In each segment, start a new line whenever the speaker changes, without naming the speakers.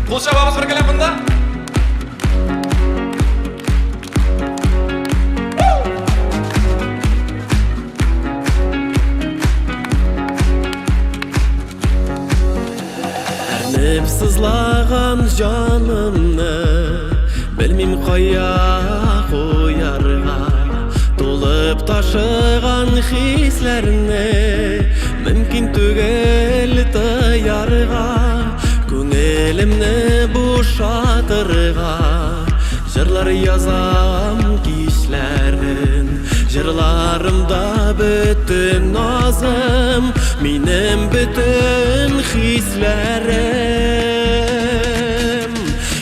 Kul çabamız bir kelamında.
Ernip sızlagan canımны Bilmim kaya koyarga Dolup taşıgan hislerini Mümkün tügel tayarga Köngülümni boşatırga Jırlar yazam kişlerin Jırlarımda bütün nazım Minim bütün hislerim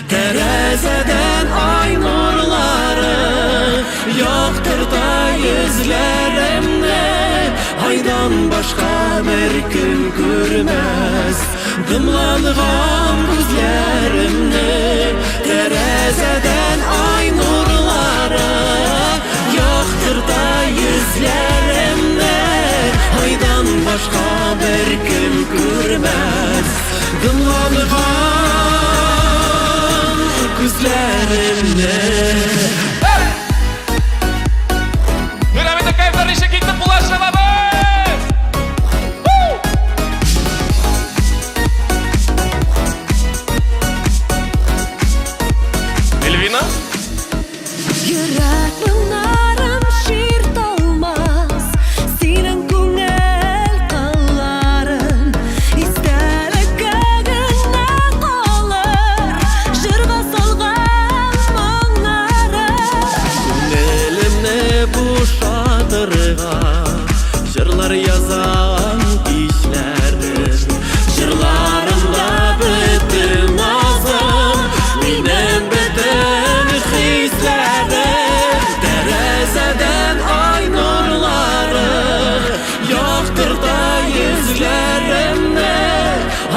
Terezeden ay nurları Yoktur da yüzlerimde Aydan başka bir gün görmez Dımlanğan gözlerimni Terezeden ay nurları Yoktur da yüzlerimde Aydan başka bir gün görmez Dımlanğan gözlerimni
Piramide kayıplar işe gitti bulaşalım. Elvina?
Yürek bunlarım şiir dolmaz Senin көңіл қаларың Истеліккігіне қалыр Жырға салған мұңларың
Köngülümni boşatırga Jırlar yazan kişlerin Jırlarımda bütün nazım Minim bütün hislerim Terezeden ay nurları Yoktur da yüzlerimde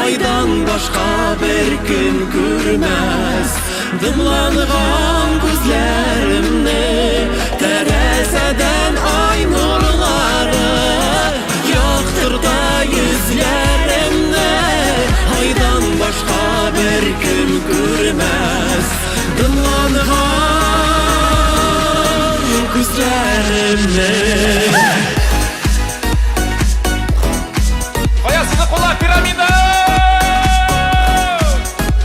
Aydan başka bir gün görmez Dımlanğan gözlerimni Terezeden ay nurları Yoktur da yüzlerimde Aydan başka bir gün görmez Dımlanğan gözlerimni
Koyasını kula piramide.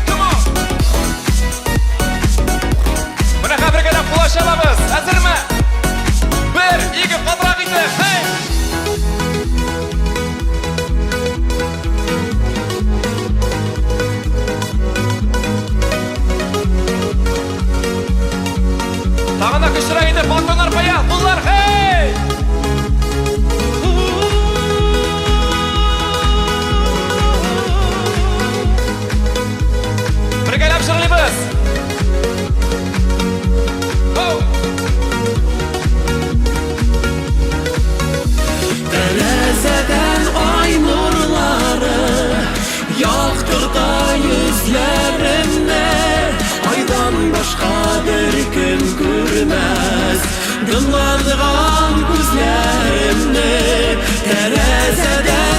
Come on. Buna bir kelem bulaşalımız. Hazır mı? Bir, iki, kadra gitti. Hey! Tağına kışıra gitti. Balkonlar paya. Bunlar hey! Bir kelem şırlıyız. Oh!
Terezeden ay nurları Yoktur da yüzlerimde Aydan başka bir gün görmez Dımlanğan gözlerimni Terezeden